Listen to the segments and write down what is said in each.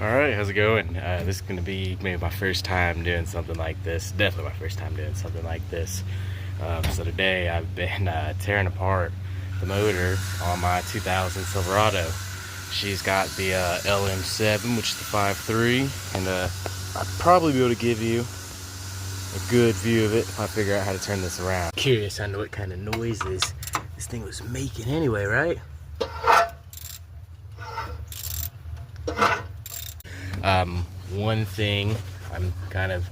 Alright, how's it going? This is going to be maybe my first time doing something like this. Definitely my first time doing something like this. So today I've been tearing apart the motor on my 2000 Silverado. She's got the LM7, which is the 5.3, and I'll probably be able to give you a good view of it if I figure out how to turn this around. Curious, I know what kind of noises this thing was making anyway, right? One thing I'm kind of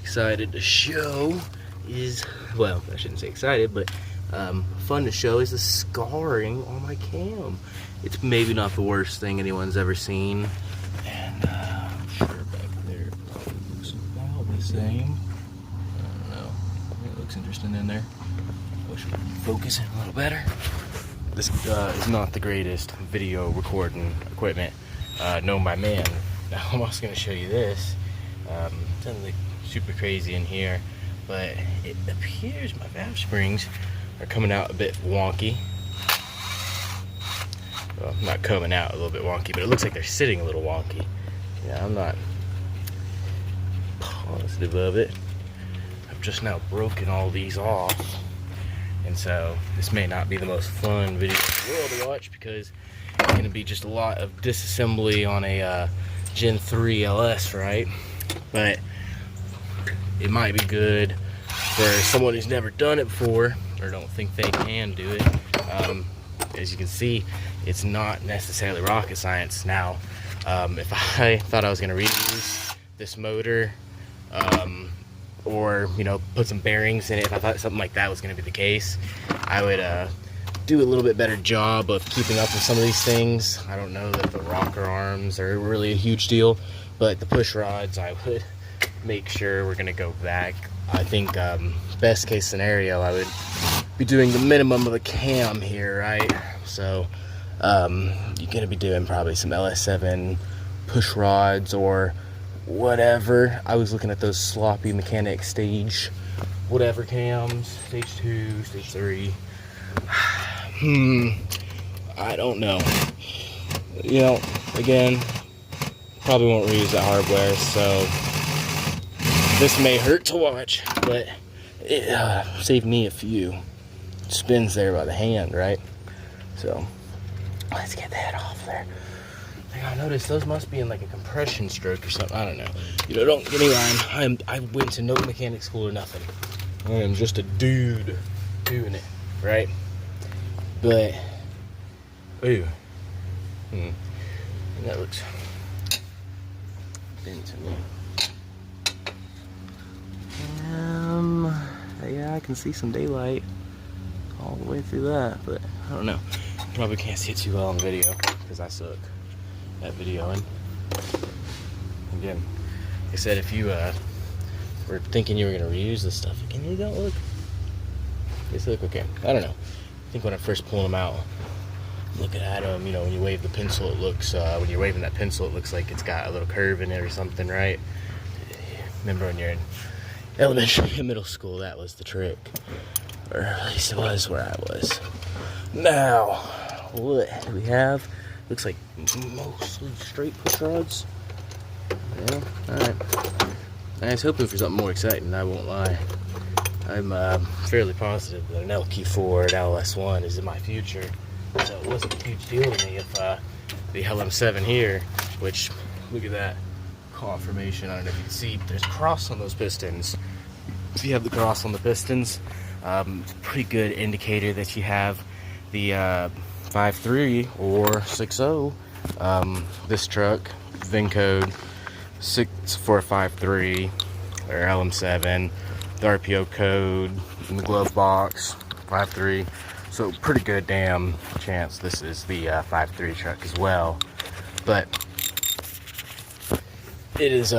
excited to show is, well, I shouldn't say excited, but fun to show is the scarring on my cam. It's maybe not the worst thing anyone's ever seen, and I'm sure back there it probably looks about the same. I don't know, it looks interesting in there. Wish we could focus it a little better. This is not the greatest video recording equipment known by man. Now I'm also going to show you this. It doesn't look super crazy in here, but it appears my valve springs are coming out a bit wonky. Well, not coming out a little bit wonky, but it looks like they're sitting a little wonky. Yeah, I'm not positive of it. I've just now broken all these off, and so this may not be the most fun video in the world to watch because it's going to be just a lot of disassembly on a Gen 3 LS, right? But it might be good for someone who's never done it before or don't think they can do it. As you can see, it's not necessarily rocket science. Now, if I thought I was going to reuse this motor, or put some bearings in it, if I thought something like that was going to be the case, I would do a little bit better job of keeping up with some of these things. I don't know that the rocker arms are really a huge deal, but the push rods, I would make sure we're gonna go back. I think best case scenario, I would be doing the minimum of a cam here, right? So you're gonna be doing probably some LS7 push rods or whatever. I was looking at those sloppy mechanic stage whatever cams, stage 2, stage 3. I don't know. Again, probably won't reuse that hardware, so this may hurt to watch, but it saved me a few spins there by the hand, right? So let's get that off there. I noticed those must be in like a compression stroke or something. I don't know. Don't get me wrong. I went to no mechanic school or nothing. I am just a dude doing it, right? But ooh, that looks bent to me. Yeah, I can see some daylight all the way through that, but I don't know. Probably can't see it too well on video because I suck at videoing. Again, like I said, if you were thinking you were gonna reuse this stuff, again, they don't look. They look okay. I don't know. I think when I first pulled them out, looking at them, when you wave the pencil, it looks, when you're waving that pencil, it looks like it's got a little curve in it or something, right? Remember when you're in elementary and middle school, that was the trick. Or at least it was where I was. Now, what do we have? Looks like mostly straight push rods. Yeah, alright. I was hoping for something more exciting, I won't lie. I'm fairly positive that an LQ4 and LS1 is in my future, so it wasn't a huge deal to me if the LM7 here, which, look at that confirmation, I don't know if you can see, but there's a cross on those pistons. If you have the cross on the pistons, it's a pretty good indicator that you have the 5.3 or 6.0. This truck, VIN code 6453 or LM7. The RPO code in the glove box, 5.3. So pretty good damn chance this is the 5.3 truck as well. But it is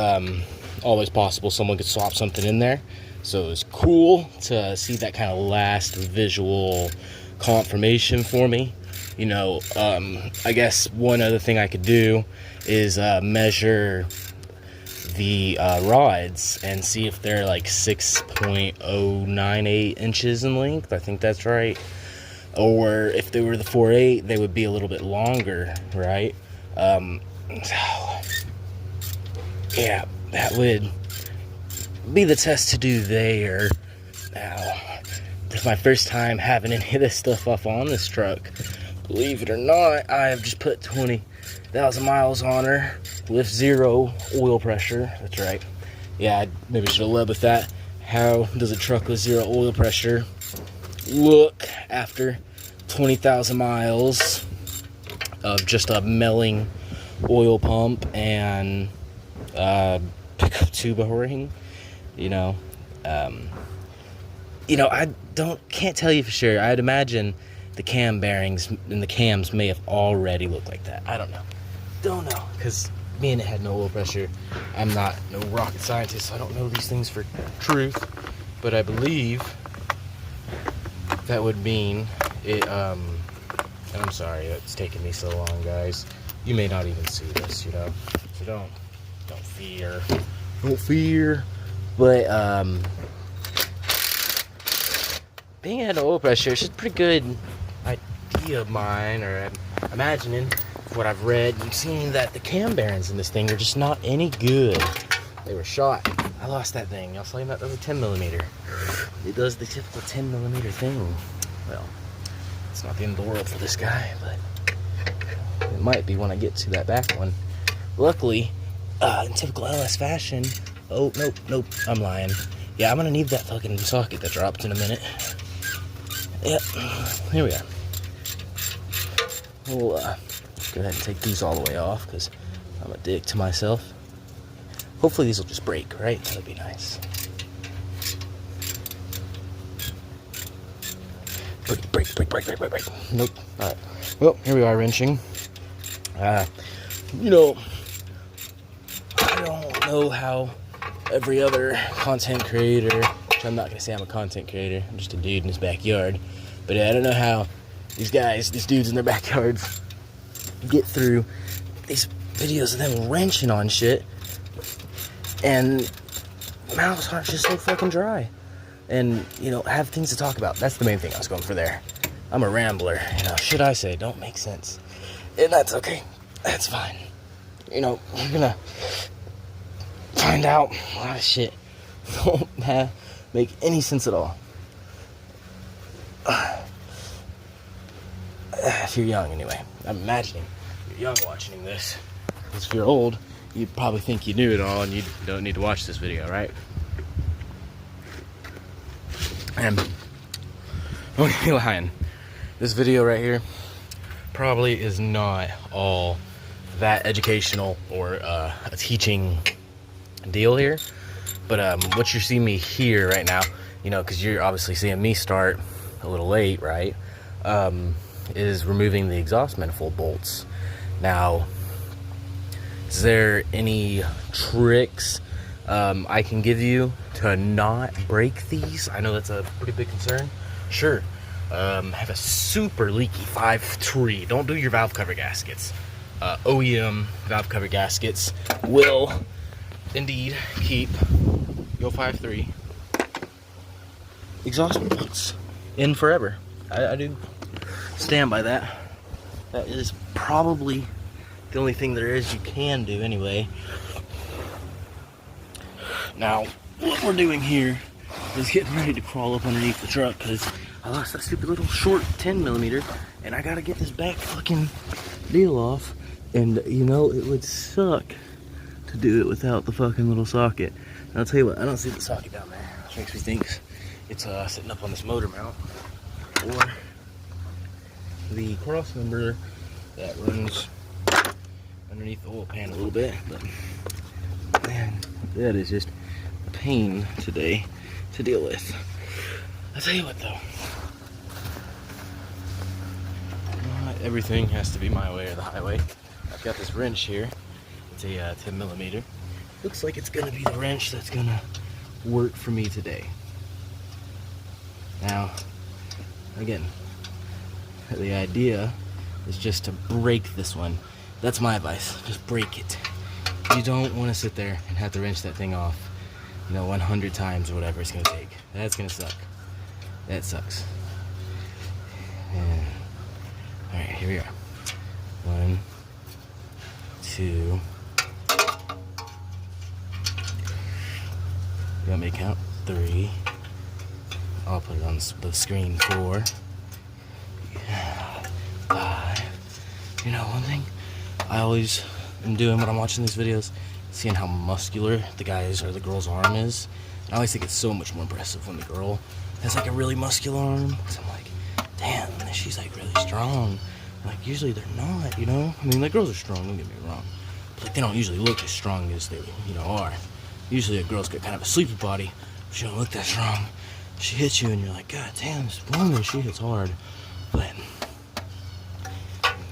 always possible someone could swap something in there. So it was cool to see that kind of last visual confirmation for me. I guess one other thing I could do is measure the rods and see if they're like 6.098 inches in length. I think that's right. Or if they were the 4.8, they would be a little bit longer, right? So yeah, that would be the test to do there. Now, this is my first time having any of this stuff up on this truck. Believe it or not, I have just put 20,000 miles on her with 0 oil pressure. That's right. Yeah, I maybe should have led with that. How does a truck with 0 oil pressure look after 20,000 miles of just a melting oil pump and pickup tube ring? I can't tell you for sure. I'd imagine the cam bearings and the cams may have already looked like that. I don't know, because me and it had no oil pressure. I'm not no rocket scientist, so I don't know these things for truth, but I believe that would mean it, and I'm sorry it's taking me so long, guys. You may not even see this, so don't fear. Don't fear. But, being at oil pressure is just a pretty good idea of mine, or I'm imagining what I've read and seen, that the cam bearings in this thing are just not any good. They were shot. I lost that thing. Y'all saw that was a 10mm. It does the typical 10mm thing. Well, it's not the end of the world for this guy, but it might be when I get to that back one. Luckily, in typical LS fashion, oh, nope, I'm lying. Yeah, I'm gonna need that fucking socket that dropped in a minute. Yep, here we are. We'll go ahead and take these all the way off, because I'm a dick to myself. Hopefully these will just break, right? That'd be nice. Break. Nope. Alright. Well, here we are wrenching. I don't know how every other content creator, which I'm not going to say I'm a content creator, I'm just a dude in his backyard, but I don't know how these dudes in their backyards get through these videos of them wrenching on shit, and mouths aren't just so fucking dry, and, have things to talk about. That's the main thing I was going for there. I'm a rambler, shit I say don't make sense, and that's okay. That's fine. You're gonna find out a lot of shit don't make any sense at all. If you're young, anyway. I'm imagining you're young watching this. Because if you're old, you probably think you knew it all and you don't need to watch this video, right? And don't get me lying. This video right here probably is not all that educational or a teaching deal here, but what you're seeing me here right now, because you're obviously seeing me start a little late, right, is removing the exhaust manifold bolts. Now, is there any tricks I can give you to not break these? I know that's a pretty big concern. Sure. Have a super leaky 5.3. Don't do your valve cover gaskets. OEM valve cover gaskets will indeed keep your 5.3 exhaust bolts in forever. I do stand by that. That is probably the only thing there is you can do anyway. Now, what we're doing here is getting ready to crawl up underneath the truck, because I lost that stupid little short 10mm, and I gotta get this back fucking deal off. And it would suck to do it without the fucking little socket. And I'll tell you what, I don't see the socket down there, which makes me think it's sitting up on this motor mount, or the cross member that runs underneath the oil pan a little bit. But man, that is just a pain today to deal with. I'll tell you what though, not everything has to be my way or the highway. I've got this wrench here. It's a 10mm. Looks like it's gonna be the wrench that's gonna work for me today. Now, again, the idea is just to break this one. That's my advice. Just break it. You don't want to sit there and have to wrench that thing off, 100 times or whatever it's gonna take. That's gonna suck. That sucks. And, all right, here we are. 1, 2, want me to count? 3. I'll put it on the screen. 4. 5. You know, one thing I always am doing when I'm watching these videos, seeing how muscular the guy's or the girl's arm is. And I always think it's so much more impressive when the girl has like a really muscular arm. So I'm like, damn, she's like really strong. And like usually they're not, you know? I mean, like girls are strong, don't get me wrong. But like they don't usually look as strong as they, you know, are. Usually a girl's got kind of a sleepy body. She don't look that strong. She hits you and you're like, God damn, this woman, she hits hard. But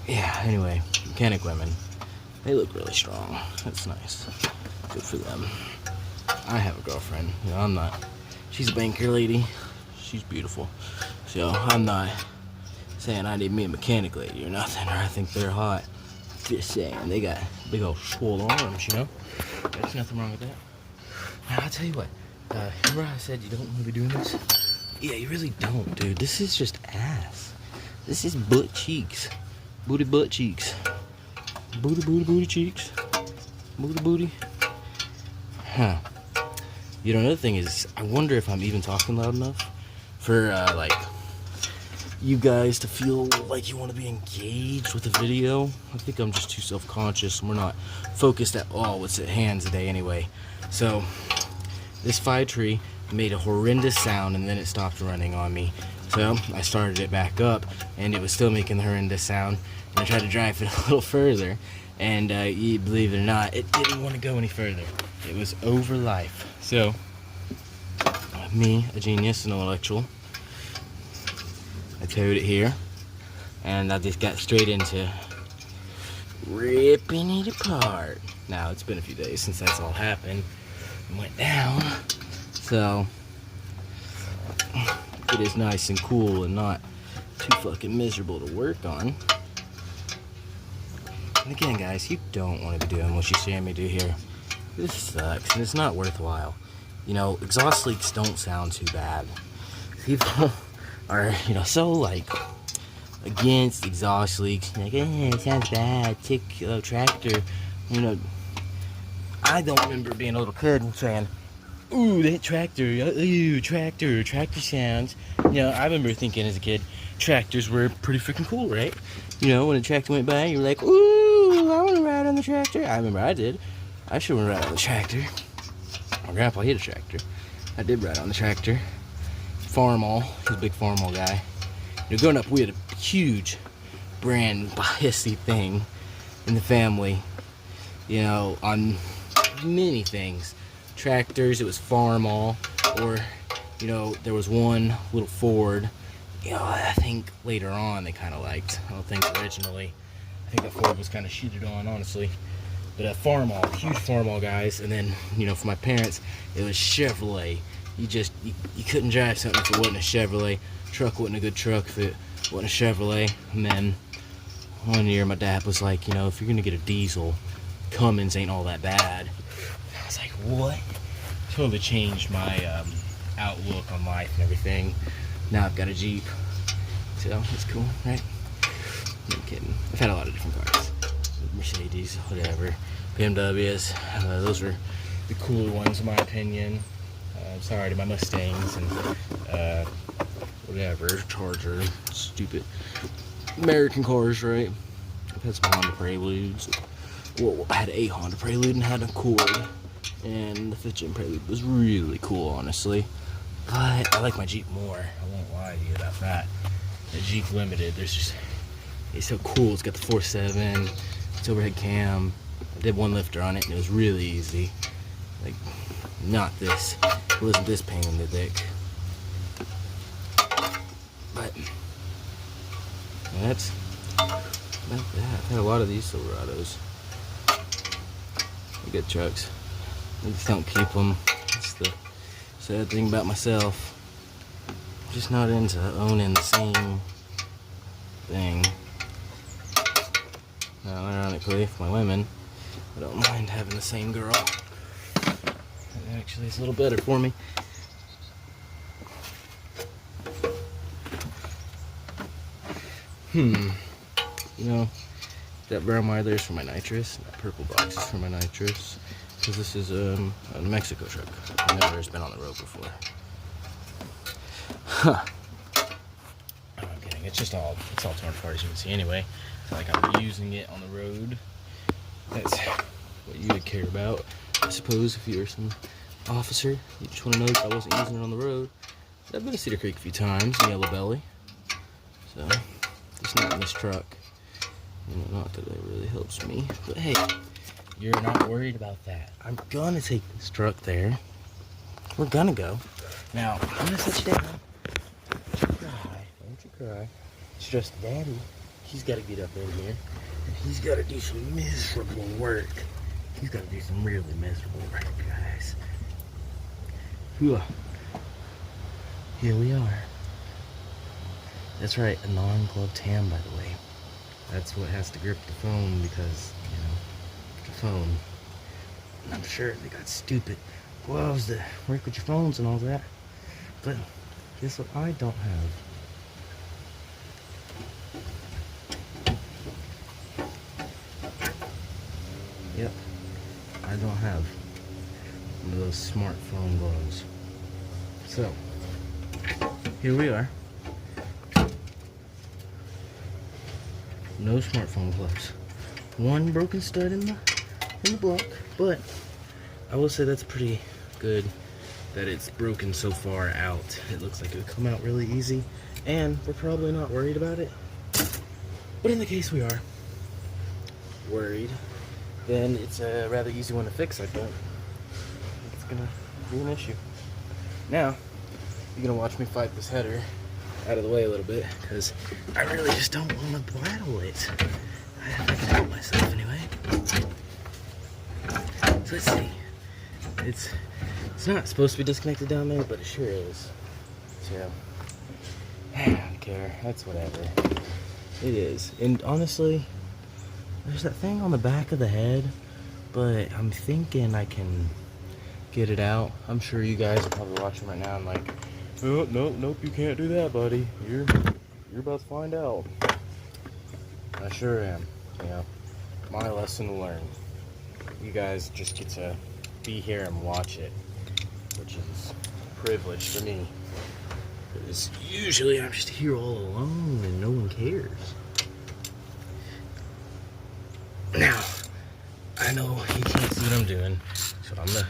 yeah, anyway, mechanic women, they look really strong. That's nice. Good for them. I have a girlfriend. You know, I'm not. She's a banker lady. She's beautiful. So I'm not saying I need me a mechanic lady or nothing, or I think they're hot. Just saying, they got big old swole arms, you know? There's nothing wrong with that. Now, I'll tell you what. Remember I said you don't want to be doing this? Yeah, you really don't, dude. This is just ass. This is butt cheeks. Booty butt cheeks. Booty booty booty cheeks. Booty booty. Huh. You know, another thing is, I wonder if I'm even talking loud enough for, like, you guys to feel like you want to be engaged with the video. I think I'm just too self-conscious and we're not focused at all what's at hand today anyway. So, this fire tree made a horrendous sound and then it stopped running on me. So, I started it back up and it was still making the horrendous sound. And I tried to drive it a little further and you believe it or not, it didn't want to go any further. It was over life. So, me, a genius, an intellectual, I towed it here, and I just got straight into ripping it apart. Now, it's been a few days since that's all happened and went down, so it is nice and cool and not too fucking miserable to work on. And again, guys, you don't want to be doing what you see me do here. This sucks, and it's not worthwhile. You know, exhaust leaks don't sound too bad. People are, you know, so, like, against exhaust leaks. Like, it sounds bad. Tick, tractor. You know, I don't remember being a little kid and saying, ooh, that tractor. Ooh, tractor sounds. You know, I remember thinking as a kid, tractors were pretty freaking cool, right? You know, when a tractor went by, you were like, ooh, I want to ride on the tractor. I remember I did. I should have ride on the tractor. My grandpa hit a tractor. I did ride on the tractor. Farmall, he's a big Farmall guy. You know, growing up, we had a huge brand biasy thing in the family. You know, on many things. Tractors, it was Farmall, or, you know, there was one little Ford. You know, I think later on they kind of liked. I don't think originally. I think that Ford was kind of cheated on, honestly. But Farmall, huge Farmall guys, and then, you know, for my parents, it was Chevrolet. You couldn't drive something if it wasn't a Chevrolet. Truck wasn't a good truck if it wasn't a Chevrolet. And then one year my dad was like, you know, if you're gonna get a diesel, Cummins ain't all that bad. I was like, what? Totally changed my outlook on life and everything. Now I've got a Jeep, so it's cool, right? No kidding. I've had a lot of different cars. Mercedes, whatever, BMWs, those are the cooler ones in my opinion. Sorry to my Mustangs and whatever, Charger, stupid American cars, right? I've had some Honda Preludes. Well, I had a Honda Prelude and had a Accord, and the 5th Gen Prelude was really cool, honestly. But I like my Jeep more. I won't lie to you about that. The Jeep Limited, it's so cool. It's got the 4.7. It's overhead cam. I did one lifter on it and it was really easy. Like, not this. It wasn't this pain in the dick. But that's about that. I've had a lot of these Silverados. They're good trucks. I just don't keep them. That's the sad thing about myself. I'm just not into owning the same thing. Now, ironically, for my women, I don't mind having the same girl. Actually, it's a little better for me. You know, that brown wire there is for my nitrous. That purple box is for my nitrous. because this is a Mexico truck. I've never been on the road before. Huh. I'm kidding. It's all torn apart, as you can see anyway. It's like I'm using it on the road. That's what you would care about, I suppose, if you're some officer. You just want to know if I wasn't using it on the road. I've been to Cedar Creek a few times in Yellow Belly, so just not in this truck. You know, not that it really helps me, but hey, you're not worried about that. I'm gonna take this truck there. We're gonna go. Now, I'm gonna set you down. Don't you cry. Don't you cry. It's just Daddy. He's got to get up in here. And he's got to do some miserable work. He's got to do some really miserable work, guys. Whew. Here we are. That's right, a non-gloved hand, by the way. That's what has to grip the phone because, you know, the phone. And I'm sure they got stupid gloves to work with your phones and all that. But guess what I don't have? Yep, I don't have one of those smartphone gloves. So, here we are. No smartphone gloves. One broken stud in the block, but I will say that's pretty good that it's broken so far out. It looks like it would come out really easy, and we're probably not worried about it. But in the case we are worried, then it's a rather easy one to fix, I don't think it's gonna be an issue. Now, you're gonna watch me fight this header out of the way a little bit, because I really just don't want to blattle it. I can help myself anyway. So let's see. It's not supposed to be disconnected down there, but it sure is. So, I don't care. That's whatever. It is. And honestly, there's that thing on the back of the head, but I'm thinking I can get it out. I'm sure you guys are probably watching right now and like, oh, nope, you can't do that, buddy. You're about to find out. I sure am. You know, my lesson learned. You guys just get to be here and watch it, which is a privilege for me. Because usually I'm just here all alone and no one cares. Now, I know you can't see what I'm doing, so I'm gonna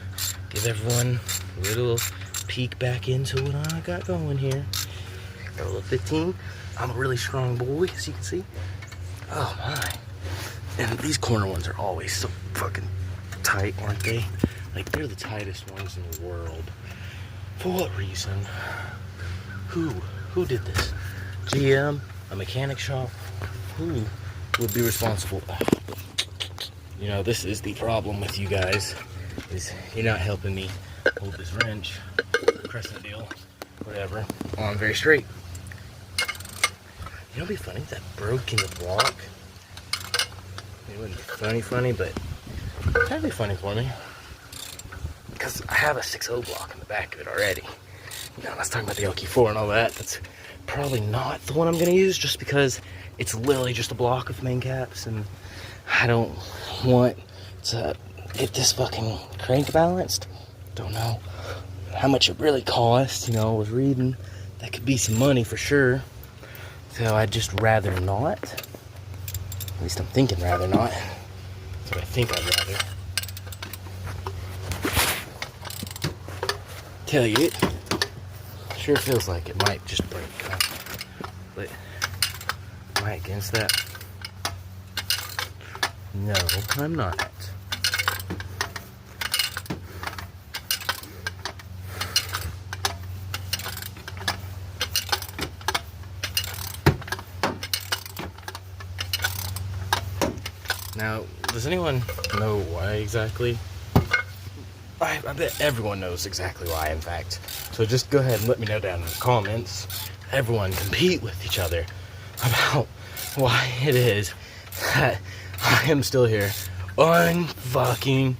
give everyone a little peek back into what I got going here. Got a little 15. I'm a really strong boy, as you can see. Oh my. And these corner ones are always so fucking tight, aren't they? Like, they're the tightest ones in the world. For what reason? Who did this? GM? A mechanic shop? Who would be responsible? You know, this is the problem with you guys, is you're not helping me hold this wrench, crescent deal, whatever, on very straight. You know, it'd be funny if that broke in the block. It wouldn't be funny, but that'd be funny for me. Because I have a 6.0 block in the back of it already. You know, I was talking about the LQ4 and all that. That's probably not the one I'm going to use, just because it's literally just a block of main caps, and I don't want to get this fucking crank balanced. Don't know how much it really costs. You know, I was reading that could be some money for sure. So I'd just rather not. At least I'm thinking rather not. That's what I think I'd rather. Tell you, it sure feels like it might just break. But am I against that? No, I'm not. Now, does anyone know why exactly? I bet everyone knows exactly why, in fact. So just go ahead and let me know down in the comments. Everyone compete with each other about why it is that I am still here unfucking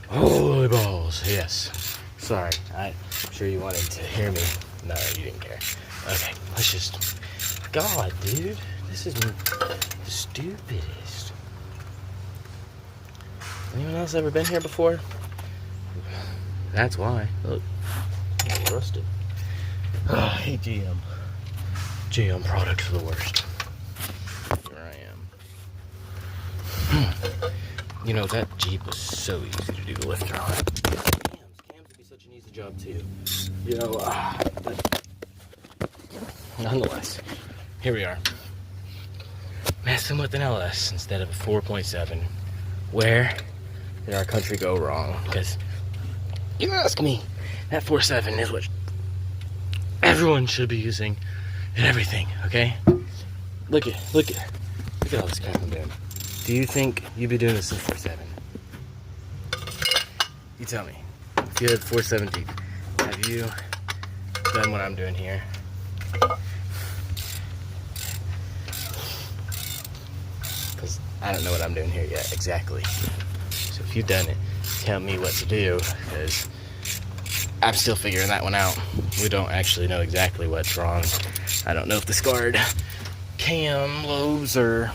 holy balls. Yes. Sorry. I'm sure you wanted to hear me. No, you didn't care. Okay, let's just... God, dude. This is the stupidest. Anyone else ever been here before? That's why. Look, it's rusted. Oh, I hate GM. GM products are the worst. Here I am. You know, that Jeep was so easy to do the lifter on. Cams would be such an easy job too. You know, but nonetheless, here we are. Messing with an LS instead of a 4.7. Where did our country go wrong? Because you ask me, that 4.7 is what everyone should be using and everything, okay? Look at all this crap I'm doing. Do you think you'd be doing this in 4.7? You tell me. If you had 4.7 Jeep, have you done what I'm doing here? Because I don't know what I'm doing here yet, exactly. So if you've done it, tell me what to do, because I'm still figuring that one out. We don't actually know exactly what's wrong. I don't know if the scarred cam lobes are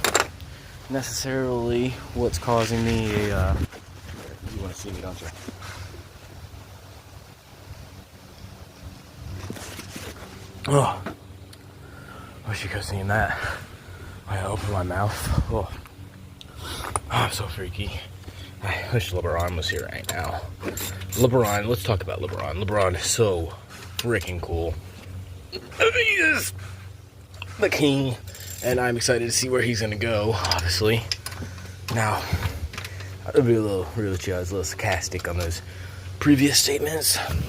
necessarily what's causing me a, you want to see me, don't you? Oh, wish you could have seen that. When I opened my mouth. Oh, I'm so freaky. I wish LeBron was here right now. LeBron, let's talk about LeBron. LeBron is so freaking cool. He is the king, and I'm excited to see where he's gonna go, obviously. Now, I'll be a little sarcastic on those previous statements. I'm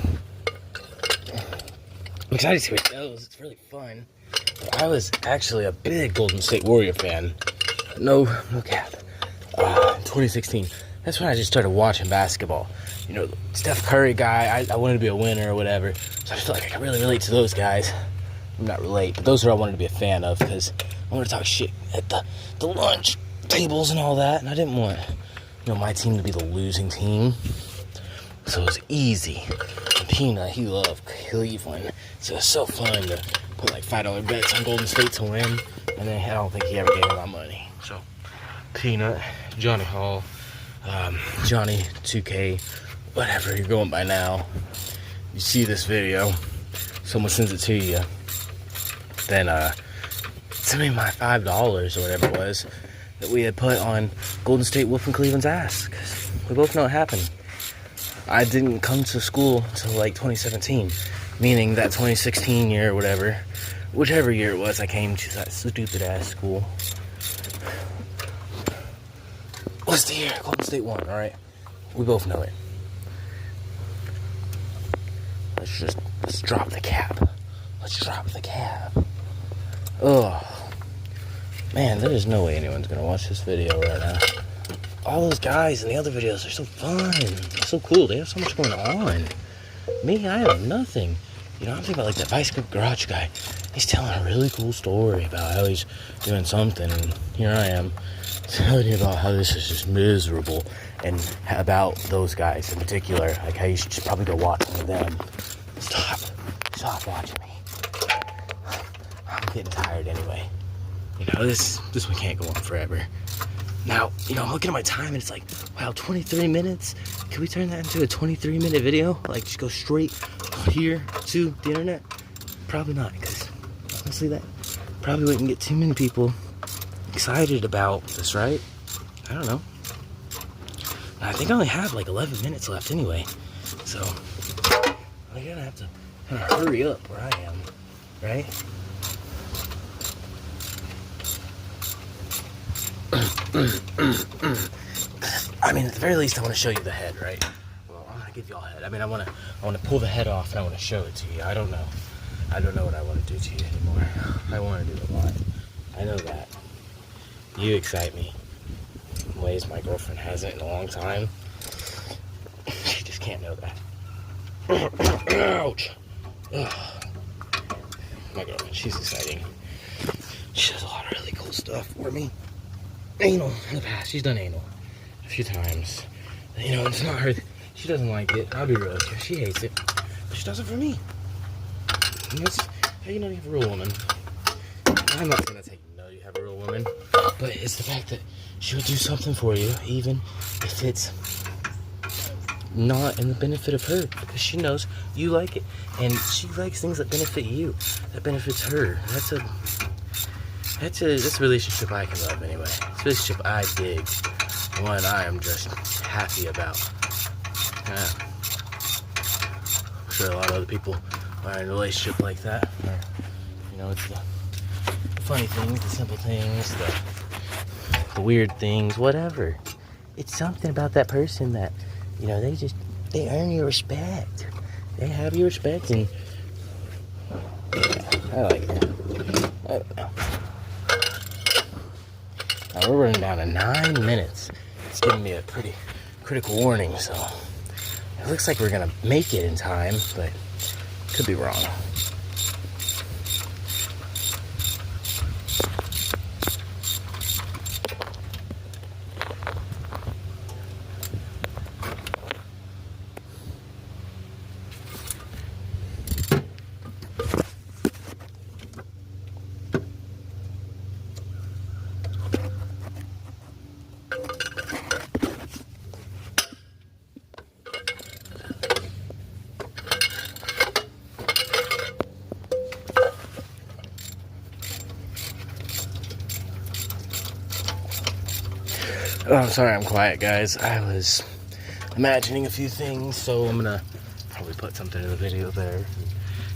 excited to see where it goes. It's really fun. But I was actually a big Golden State Warrior fan. No cap. In 2016. That's when I just started watching basketball. You know, Steph Curry guy, I wanted to be a winner or whatever. So I feel like I can really relate to those guys. I'm not relate, but those are I wanted to be a fan of, because I wanted to talk shit at the lunch tables and all that. And I didn't want, you know, my team to be the losing team. So it was easy. And Peanut, he loved Cleveland. So it was so fun to put like $5 bets on Golden State to win. And then I don't think he ever gave me my money. So Peanut, Johnny Hall, Johnny 2K, whatever you're going by now, you see this video, someone sends it to you, then send me my $5 or whatever it was that we had put on Golden State whooping Cleveland's ass, because we both know what happened. I didn't come to school until like 2017, meaning that 2016 year or whatever, whichever year it was, I came to that stupid ass school. What's the year? Golden State won, alright? We both know it. Let's drop the cap. Let's drop the cap. Ugh. Man, there is no way anyone's gonna watch this video right now. All those guys in the other videos are so fun. They're so cool. They have so much going on. Me, I have nothing. You know, I'm thinking about like that Vice Grip Garage guy. He's telling a really cool story about how he's doing something, and here I am telling you about how this is just miserable, and about those guys in particular, like how you should just probably go watch one of them. Stop watching me. I'm getting tired anyway. You know, this one can't go on forever. Now, you know, I'm looking at my time and it's like, wow, 23 minutes? Can we turn that into a 23-minute video? Like, just go straight here to the internet? Probably not, because honestly, that probably wouldn't get too many people excited about this, right? I don't know. I think I only have like 11 minutes left anyway, so I'm gonna have to kind of hurry up where I am, right? I mean, at the very least, I want to show you the head, right? Well, I'm gonna give y'all a head. I mean, I want to pull the head off and I want to show it to you. I don't know what I want to do to you anymore. I want to do a lot. I know that. You excite me in ways my girlfriend hasn't in a long time. She just can't know that. Ouch. Ugh. My girlfriend, she's exciting. She does a lot of really cool stuff for me. Anal in the past. She's done anal a few times. You know, it's not her. She doesn't like it. I'll be real with you. She hates it. But she does it for me. And that's how you know you have a real woman. I'm not gonna take no, you have a real woman. But it's the fact that she would do something for you, even if it's not in the benefit of her, because she knows you like it, and she likes things that benefit you, that benefits her. That's a relationship I can love anyway. It's a relationship I dig, one I am just happy about. I'm sure a lot of other people are in a relationship like that, where, you know, it's the funny things, the simple things, the weird things, whatever. It's something about that person that, you know, they earn your respect. They have your respect, and I like it. I don't know. Now we're running down to 9 minutes. It's giving me a pretty critical warning, so it looks like we're gonna make it in time, but could be wrong. Oh, I'm sorry I'm quiet, guys. I was imagining a few things, so I'm gonna probably put something in the video there.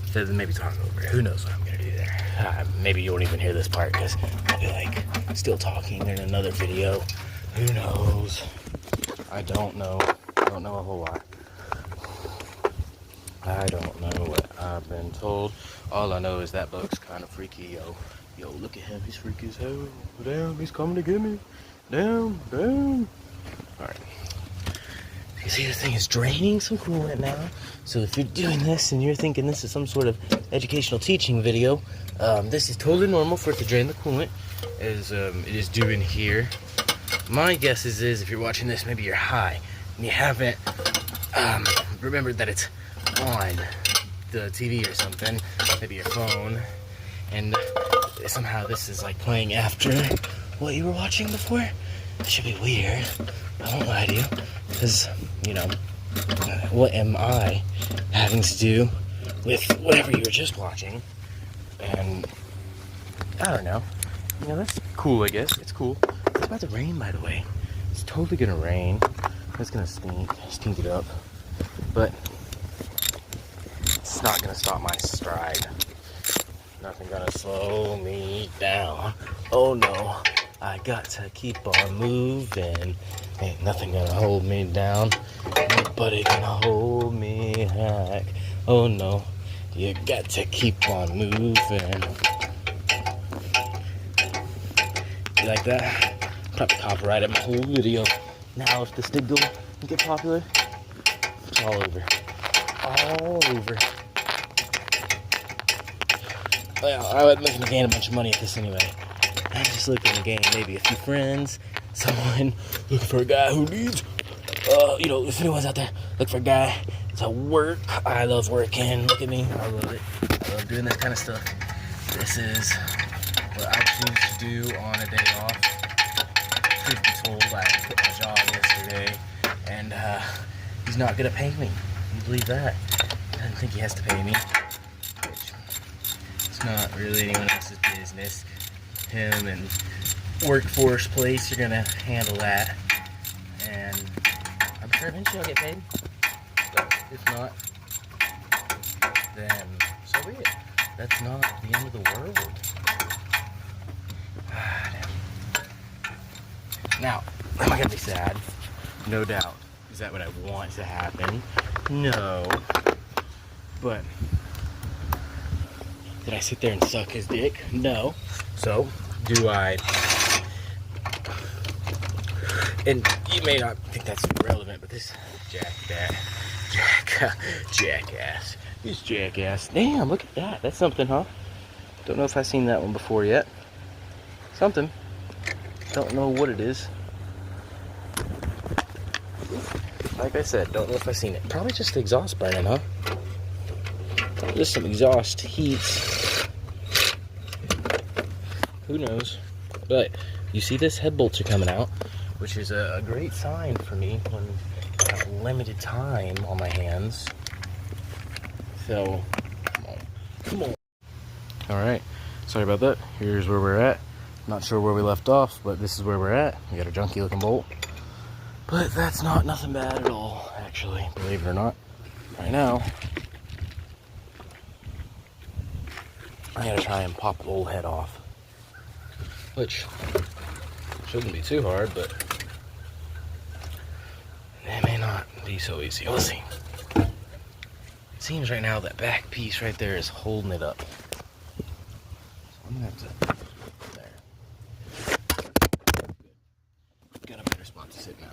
Instead of maybe talk over it. Who knows what I'm gonna do there. Maybe you won't even hear this part, because I'll be like still talking in another video. Who knows? I don't know. I don't know a whole lot. I don't know what I've been told. All I know is that bug's kind of freaky, yo. Yo, look at him. He's freaky as hell. Damn, he's coming to get me. Down. Alright. You see, this thing is draining some coolant now. So if you're doing this and you're thinking this is some sort of educational teaching video, this is totally normal for it to drain the coolant, as it is doing here. My guess is if you're watching this, maybe you're high and you haven't remembered that it's on the TV or something, maybe your phone, and somehow this is like playing after what you were watching before. It should be weird. I won't lie to you, because, you know, what am I having to do with whatever you were just watching? And I don't know. You know, that's cool, I guess. It's cool. It's about to rain, by the way. It's totally gonna rain. It's gonna stink it up. But it's not gonna stop my stride. Nothing gonna slow me down. Oh no. I got to keep on moving. Ain't nothing gonna hold me down. Nobody gonna hold me back. Oh no, you got to keep on moving. You like that? Probably copyrighted my whole video. Now if this did go and get popular, it's all over. All over. Well, I wasn't looking to gain a bunch of money at this anyway. I'm just looking to gain maybe a few friends, someone looking for a guy who needs, you know, if anyone's out there looking for a guy to work. I love working. Look at me. I love it. I love doing that kind of stuff. This is what I choose to do on a day off. Truth be told, I quit my job yesterday, and he's not going to pay me. Can you believe that? I don't think he has to pay me. Which, it's not really anyone else's business. Him and workforce place are gonna handle that, and I'm sure eventually I'll get paid. But if not, then so be it. That's not the end of the world. Now, am I gonna be sad? No doubt. Is that what I want to happen? No. But did I sit there and suck his dick? No. So, do I? And you may not think that's relevant, but this jackass. He's jackass. Damn, look at that. That's something, huh? Don't know if I've seen that one before yet. Something. Don't know what it is. Like I said, don't know if I've seen it. Probably just the exhaust burning, huh? Just some exhaust heat. Who knows? But you see this head bolts are coming out, which is a great sign for me when limited time on my hands. So, come on. Alright, sorry about that. Here's where we're at. Not sure where we left off, but this is where we're at. We got a junky looking bolt. But that's not nothing bad at all, actually, believe it or not. Right now, I gotta try and pop the old head off. Which shouldn't be too hard, but it may not be so easy. We'll see. It seems right now that back piece right there is holding it up. So I'm gonna have to, there. Got a better spot to sit now.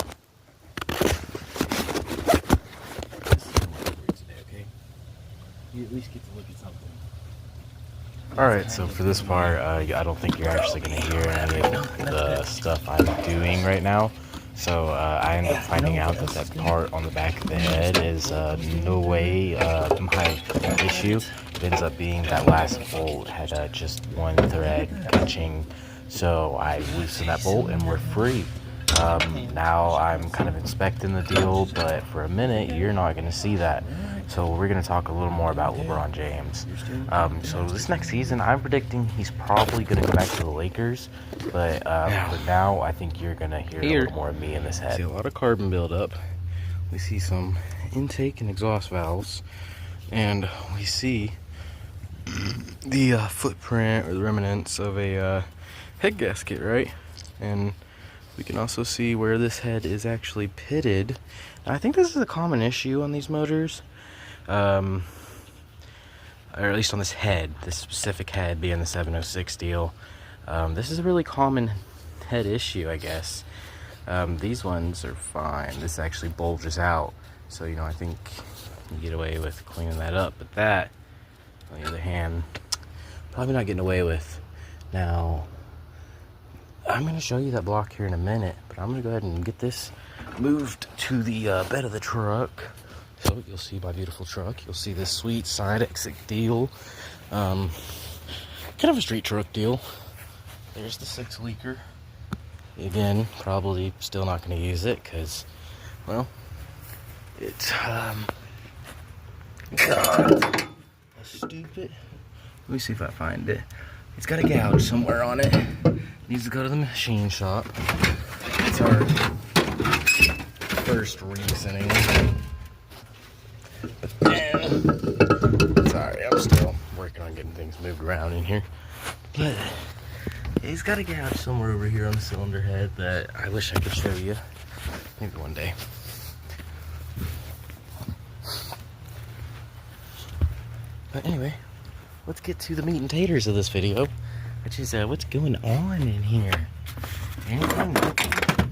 Today, okay? You at least get to look at something. Alright, so for this part, I don't think you're actually going to hear any of the stuff I'm doing right now. So I ended up finding out that that part on the back of the head is no way my issue. It ends up being that last bolt had just one thread catching. So I loosened that bolt and we're free. Now I'm kind of inspecting the deal, but for a minute you're not going to see that. So we're going to talk a little more about LeBron James. So this next season, I'm predicting he's probably going to go back to the Lakers. But for now, I think you're going to hear a little more of me in this head. See a lot of carbon buildup. We see some intake and exhaust valves. And we see the footprint or the remnants of a head gasket, right? And we can also see where this head is actually pitted. I think this is a common issue on these motors. Or at least on this head, this specific head being the 706 deal. This is a really common head issue, I guess. These ones are fine. This actually bulges out. So, you know, I think you get away with cleaning that up. But that, on the other hand, probably not getting away with. Now, I'm going to show you that block here in a minute. But I'm going to go ahead and get this moved to the bed of the truck. So you'll see my beautiful truck. You'll see this sweet side exit deal. Kind of a street truck deal. There's the 6-leaker. Again, probably still not going to use it because, well, it's God, stupid. Let me see if I find it. It's got a gouge somewhere on it. Needs to go to the machine shop. It's our first reason anyway. But then, sorry, I'm still working on getting things moved around in here. But he's got a gouge somewhere over here on the cylinder head that I wish I could show you. Maybe one day. But anyway, let's get to the meat and taters of this video, which is what's going on in here. Anything liquid?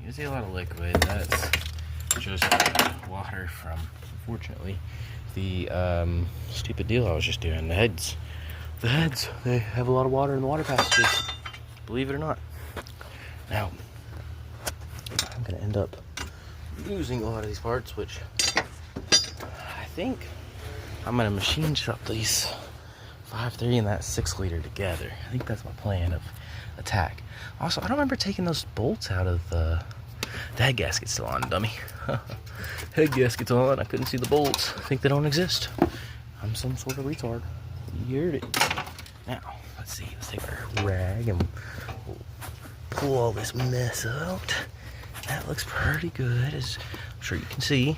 You see a lot of liquid. That's just water from, unfortunately, the stupid deal I was just doing. The heads, they have a lot of water in the water passages, believe it or not. Now, I'm going to end up losing a lot of these parts, which I think I'm going to machine shop these 5.3 and that 6-liter together. I think that's my plan of attack. Also, I don't remember taking those bolts out of the head gasket's still on, dummy. Head gasket's on. I couldn't see the bolts. I think they don't exist. I'm some sort of retard. You heard it. Now, let's see. Let's take our rag and we'll pull all this mess out. That looks pretty good, as I'm sure you can see.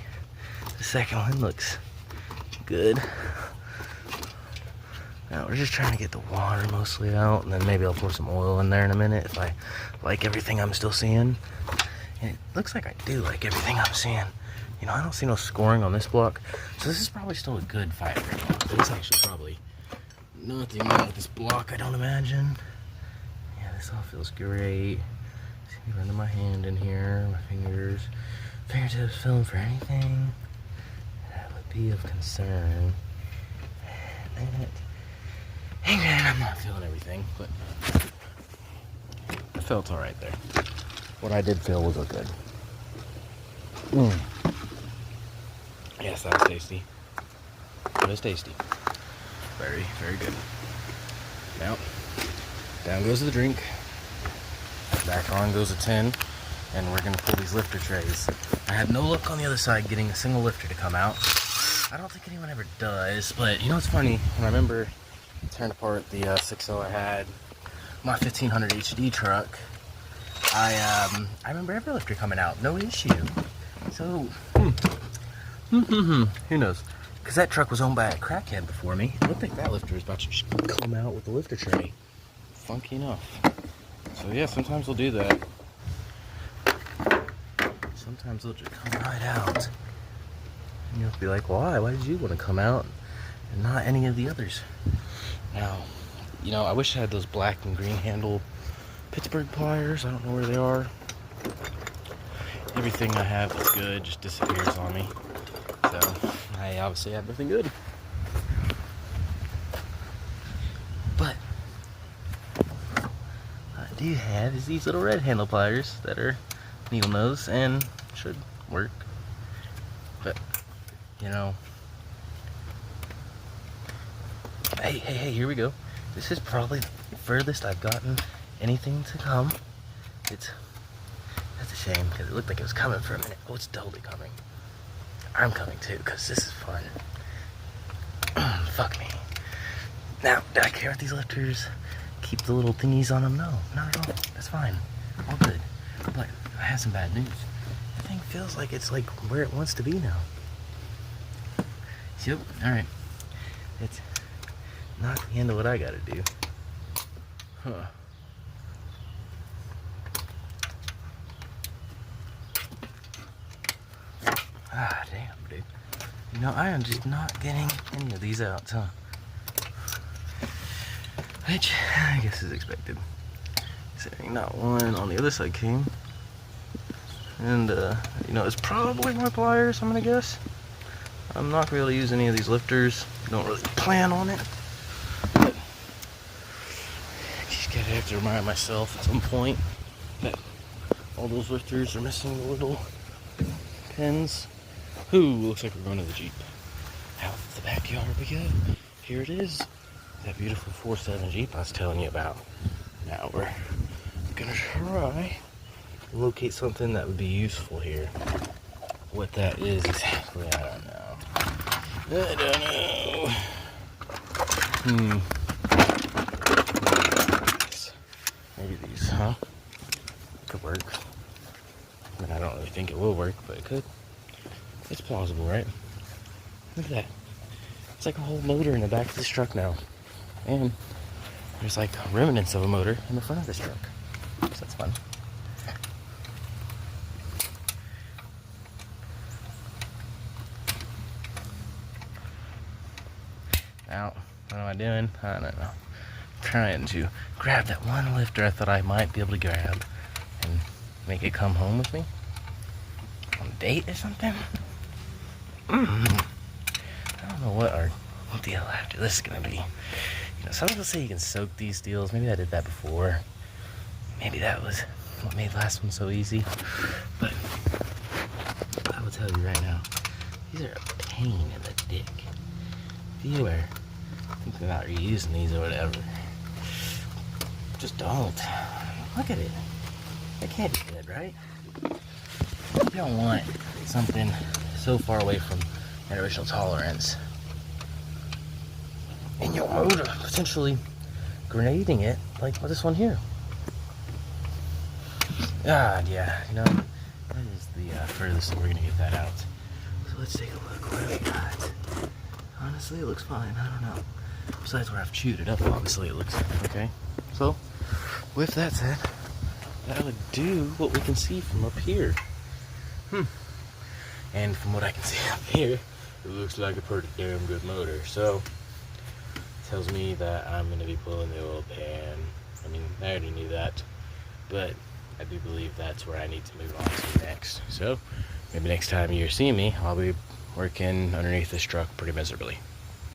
The second one looks good. Now, we're just trying to get the water mostly out, and then maybe I'll pour some oil in there in a minute if I like everything I'm still seeing. And it looks like I do like everything I'm seeing. You know, I don't see no scoring on this block. So this is probably still a good 5.3 block. But it's actually probably nothing wrong with this block, I don't imagine. Yeah, this all feels great. See me running my hand in here, my fingertips feeling for anything that would be of concern. And I'm not feeling everything, but I felt alright there. What I did feel was good. Yes, that was tasty. It was tasty. Very, very good. Now, down goes the drink. Back on goes a 10. and we're gonna pull these lifter trays. I had no luck on the other side getting a single lifter to come out. I don't think anyone ever does, but you know what's funny? When I remember tearing apart the 6.0 I had, my 1500 HD truck, I remember every lifter coming out, no issue. So, who knows? Because that truck was owned by a crackhead before me. It looked like that lifter was about to just come out with the lifter tray. Funky enough. So yeah, sometimes we'll do that. Sometimes they'll just come right out. And you'll be like, why? Why did you want to come out and not any of the others? Now, you know, I wish I had those black and green handle Pittsburgh pliers. I don't know where they are. Everything I have is good, just disappears on me. So, I obviously have nothing good. But, what I do have is these little red handle pliers that are needle nose and should work. But, you know, hey, here we go. This is probably the furthest I've gotten anything to come. That's a shame, because it looked like it was coming for a minute. Oh, it's totally coming. I'm coming too, because this is fun. Fuck me. Now, do I care about these lifters? Keep the little thingies on them? No, not at all. That's fine. All good. But I have some bad news. The thing feels like it's like where it wants to be now. Yep, alright. It's not the end of what I gotta do. Huh. Ah, damn, dude. You know, I am just not getting any of these out, huh? Which, I guess is expected. Considering not one on the other side came. And, you know, it's probably my pliers, I'm gonna guess. I'm not gonna be able to use any of these lifters. Don't really plan on it. But I just gotta have to remind myself at some point that all those lifters are missing the little pins. Ooh, looks like we're going to the Jeep. Out the backyard we go. Here it is. That beautiful 4.7 Jeep I was telling you about. Now we're gonna try to locate something that would be useful here. What that is exactly, I don't know. Maybe these, huh? Could work. I mean, I don't really think it will work, but it could. It's plausible, right? Look at that. It's like a whole motor in the back of this truck now. And there's like remnants of a motor in the front of this truck. So that's fun. Now, what am I doing? I don't know. I'm trying to grab that one lifter I thought I might be able to grab and make it come home with me. On a date or something? I don't know what our deal after this is gonna be. You know, some people say you can soak these deals. Maybe I did that before. Maybe that was what made last one so easy. But I will tell you right now, these are a pain in the dick. If you are thinking about reusing these or whatever, just don't. Look at it. That can't be good, right? You don't want something so far away from that original tolerance in your motor, potentially grenading it like this one here. God, yeah, you know, that is the furthest that we're gonna get that out. So let's take a look. What do we got? Honestly, it looks fine. I don't know. Besides where I've chewed it up, obviously it looks okay. So, with that said, that would do what we can see from up here. And from what I can see up here, it looks like a pretty damn good motor. So, tells me that I'm going to be pulling the oil pan. I mean, I already knew that, but I do believe that's where I need to move on to next. So, maybe next time you see me, I'll be working underneath this truck pretty miserably.